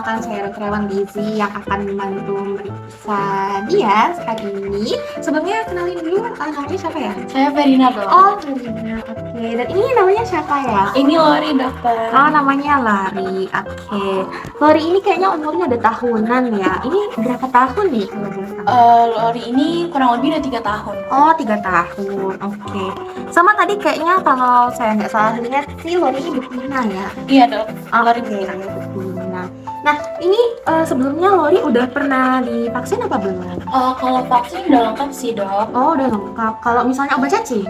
perkenalkan saya Dr. Hewan Gizi yang akan membantu meriksa dia hari ini. Sebelumnya kenalin dulu, namanya siapa ya? Saya Verina dong. Oh, Verina, oke. Dan ini namanya siapa ya? Ini Lori, dokter. Oh, namanya Lari, oke. Lori ini kayaknya umurnya udah tahunan ya. Ini berapa tahun nih kalau boleh tahu? Lori ini kurang lebih udah 3 tahun. Oh, 3 tahun, oke. Sama tadi kayaknya kalau saya nggak salah lihat sih Lori ini betina ya. Iya dok, Lori Oke, betina. betina. Nah, ini sebelumnya Lori udah pernah divaksin apa belum? Kalau vaksin udah lengkap sih dok. Oh, udah lengkap. Kalau misalnya obat cacing?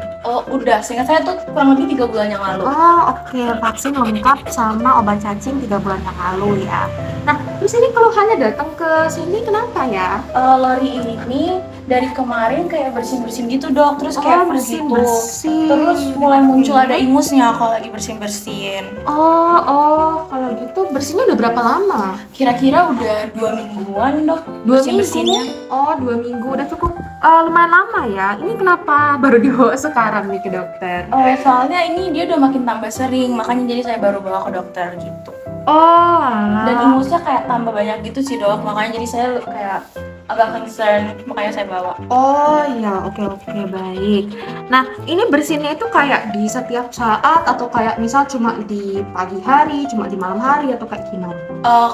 Udah, seingat saya tuh kurang lebih 3 bulan yang lalu. Oh, oke. Vaksin lengkap sama obat cacing 3 bulan yang lalu ya. Nah, terus ini keluhannya datang ke sini kenapa ya? Lori ini dari kemarin kayak bersin-bersin gitu dok, terus kayak flu gitu. bersin-bersin. Terus mulai muncul ada ingusnya kalau lagi bersin-bersin. Oh, kalau gitu bersihnya udah berapa lama? Kira-kira udah 2 mingguan dok. 2 bersin-bersinnya. minggu? Oh, 2 minggu udah cukup lumayan lama ya. Ini kenapa baru dibawa sekarang nih ke dokter? Soalnya ini dia udah makin tambah sering, makanya jadi saya baru bawa ke dokter gitu. Oh, alah. Dan ingusnya kayak tambah banyak gitu sih dok, makanya jadi saya kayak agak concern, makanya saya bawa. Oh iya, oke, baik. Nah, ini bersinnya itu kayak di setiap saat atau kayak misal cuma di pagi hari, cuma di malam hari atau kayak gimana?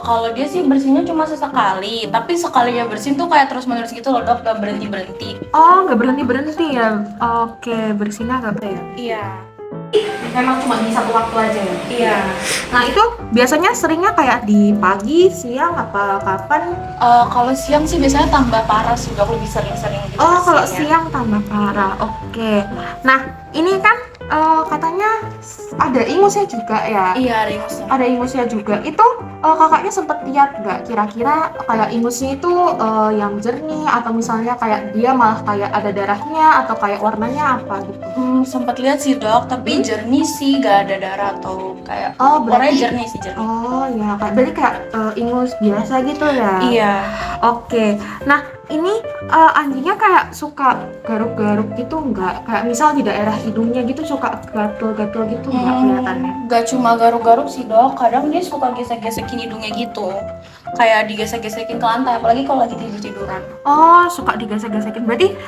Kalau dia sih bersihnya cuma sesekali, tapi sekalinya bersin tuh kayak terus menerus gitu loh dok, gak berhenti. Oh, nggak berhenti ya? Oke, bersinnya nggak berhenti ya? Iya. Memang cuma di satu waktu aja ya? Iya. Nah, itu biasanya seringnya kayak di pagi, siang, apa kapan? Kalau siang sih biasanya tambah parah sih dok, lebih sering-sering gitu. Oh, kalau bersinnya. siang tambah parah. Oke. Nah, ini kan katanya ada ingusnya juga ya? Iya, ada ingusnya. Ada ingusnya juga. Itu kakaknya sempet lihat nggak kira-kira kayak ingusnya itu yang jernih atau misalnya kayak dia malah kayak ada darahnya atau kayak warnanya apa gitu? Sempat lihat sih dok, tapi jernih sih, gak ada darah atau kayak Oh, warnanya berarti jernih sih, jernih. oh ya, berarti kayak ingus biasa gitu ya? Iya. Oke. Nah, ini anjingnya kayak suka garuk-garuk gitu nggak? Kayak misal di daerah hidungnya gitu suka gatel-gatel gitu nggak kelihatannya? Gak cuma garuk-garuk sih dok, kadang dia suka gesek-gesekin hidungnya gitu, kayak digesek-gesekin ke lantai, apalagi kalau lagi tidur-tiduran. Oh, suka digesek-gesekin. Berarti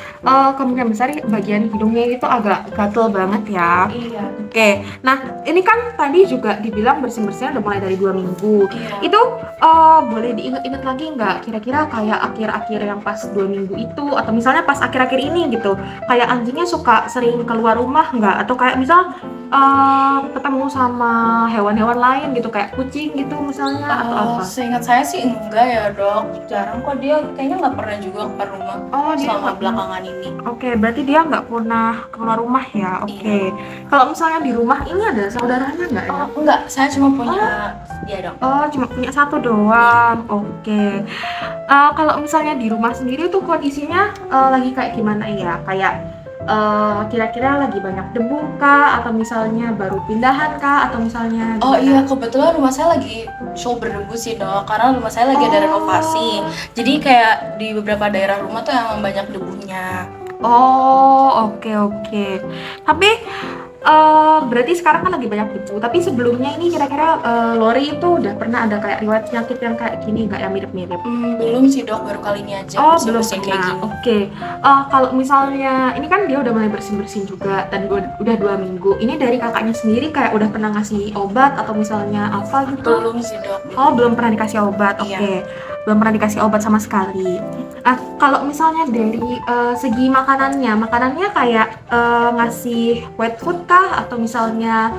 kemungkinan besar bagian hidungnya itu agak gatel banget ya. Iya. Oke. Nah, ini kan tadi juga dibilang bersin-bersihnya udah mulai dari 2 minggu. Iya. Itu boleh diingat-ingat lagi nggak? Kira-kira kayak akhir-akhir yang pas 2 minggu itu atau misalnya pas akhir-akhir ini gitu. Kayak anjingnya suka sering keluar rumah nggak? Atau kayak misal ketemu sama hewan-hewan lain gitu kayak kucing gitu misalnya atau apa? Seingat saya sih enggak ya dok, jarang kok, dia kayaknya nggak pernah juga keluar rumah Oh, dia selama nggak pernah. belakangan ini. Oke, berarti dia nggak pernah keluar rumah ya. Oke. Kalau misalnya di rumah ini ada saudaranya nggak ya? Enggak, saya cuma punya dia dok. Oh, cuma punya satu doang. Oke. Kalau misalnya di rumah sendiri tuh kondisinya lagi kayak gimana ya? Kayak kira-kira lagi banyak debu kah? Atau misalnya baru pindahan kah? Atau misalnya Oh gimana? iya, kebetulan rumah saya lagi show berdebu sih dok, karena rumah saya lagi ada renovasi. Jadi kayak di beberapa daerah rumah tuh emang banyak debunya. Oh, oke. Tapi berarti sekarang kan lagi banyak debu. Tapi sebelumnya ini kira-kira Lori itu udah pernah ada kayak riwayat penyakit yang kayak gini nggak ya mirip-mirip? Belum sih dok, baru kali ini aja Oh, belum bersih-bersih kayak pernah. gini. Oke. Kalau misalnya ini kan dia udah mulai bersin-bersin juga dan udah 2 minggu. Ini dari kakaknya sendiri kayak udah pernah ngasih obat atau misalnya apa gitu? Belum sih dok. Oh, belum pernah dikasih obat. Oke. Iya. Belum pernah dikasih obat sama sekali. Kalau misalnya dari segi makanannya kayak ngasih wet food kah atau misalnya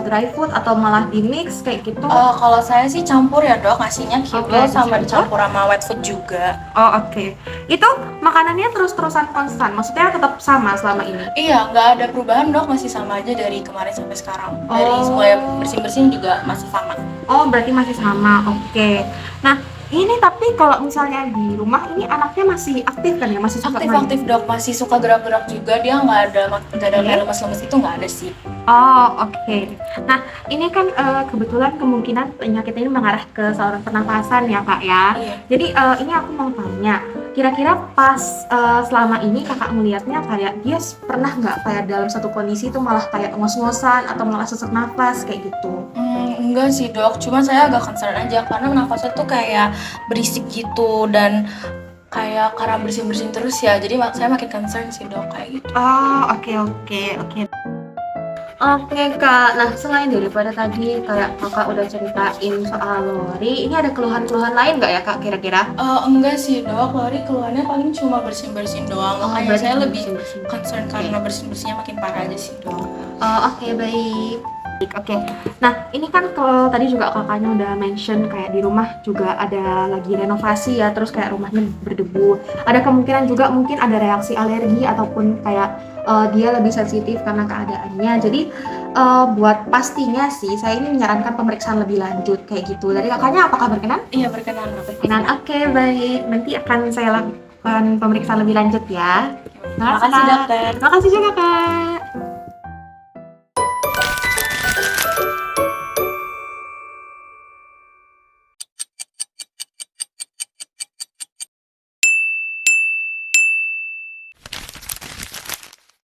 dry food atau malah di mix kayak gitu? Kalau saya sih campur ya dok, ngasihnya kibble Oke, sama dicampur. dicampur sama wet food juga. Oh, oke. Itu makanannya terus-terusan konstan. Maksudnya tetap sama selama ini. Iya, nggak ada perubahan dok, masih sama aja dari kemarin sampai sekarang. Dari Oh. mulai bersih-bersih juga masih sama. Oh, berarti masih sama. Oke. Nah, ini tapi kalau misalnya di rumah ini anaknya masih aktif kan ya? Masih suka main? Aktif dok, masih suka gerak-gerak juga, dia nggak ada Oke. kayak lemes-lemes itu nggak ada sih. Oh, oke. Nah, ini kan kebetulan kemungkinan penyakit ini mengarah ke saluran pernapasan ya, Kak ya. Iya. Jadi ini aku mau tanya, kira-kira pas selama ini kakak melihatnya kayak dia pernah nggak kayak dalam satu kondisi itu malah kayak ngos-ngosan atau malah sesak nafas kayak gitu? Enggak sih dok, cuma saya agak concern aja karena nafasnya tuh kayak berisik gitu dan kayak karena bersin-bersin terus ya, jadi saya makin concern sih dok kayak gitu. Oh, oke. Oke Kak, nah selain daripada tadi kayak Kakak udah ceritain soal Lori, ini ada keluhan-keluhan lain nggak ya Kak kira-kira? Enggak sih dok, Lori keluhannya paling cuma bersin-bersin doang, makanya berarti saya lebih bersin-bersin. concern Oke. karena bersin-bersinnya makin parah aja sih dok. Oke, baik. Oke. Nah, ini kan kalau tadi juga kakaknya udah mention kayak di rumah juga ada lagi renovasi ya, terus kayak rumahnya berdebu. Ada kemungkinan juga mungkin ada reaksi alergi ataupun kayak dia lebih sensitif karena keadaannya. Jadi buat pastinya sih, saya ini menyarankan pemeriksaan lebih lanjut kayak gitu. Dari kakaknya apakah berkenan? Iya berkenan dok. Berkenan. Oke, baik. Nanti akan saya lakukan pemeriksaan lebih lanjut ya. Terima kasih dokter. Terima kasih juga Kak.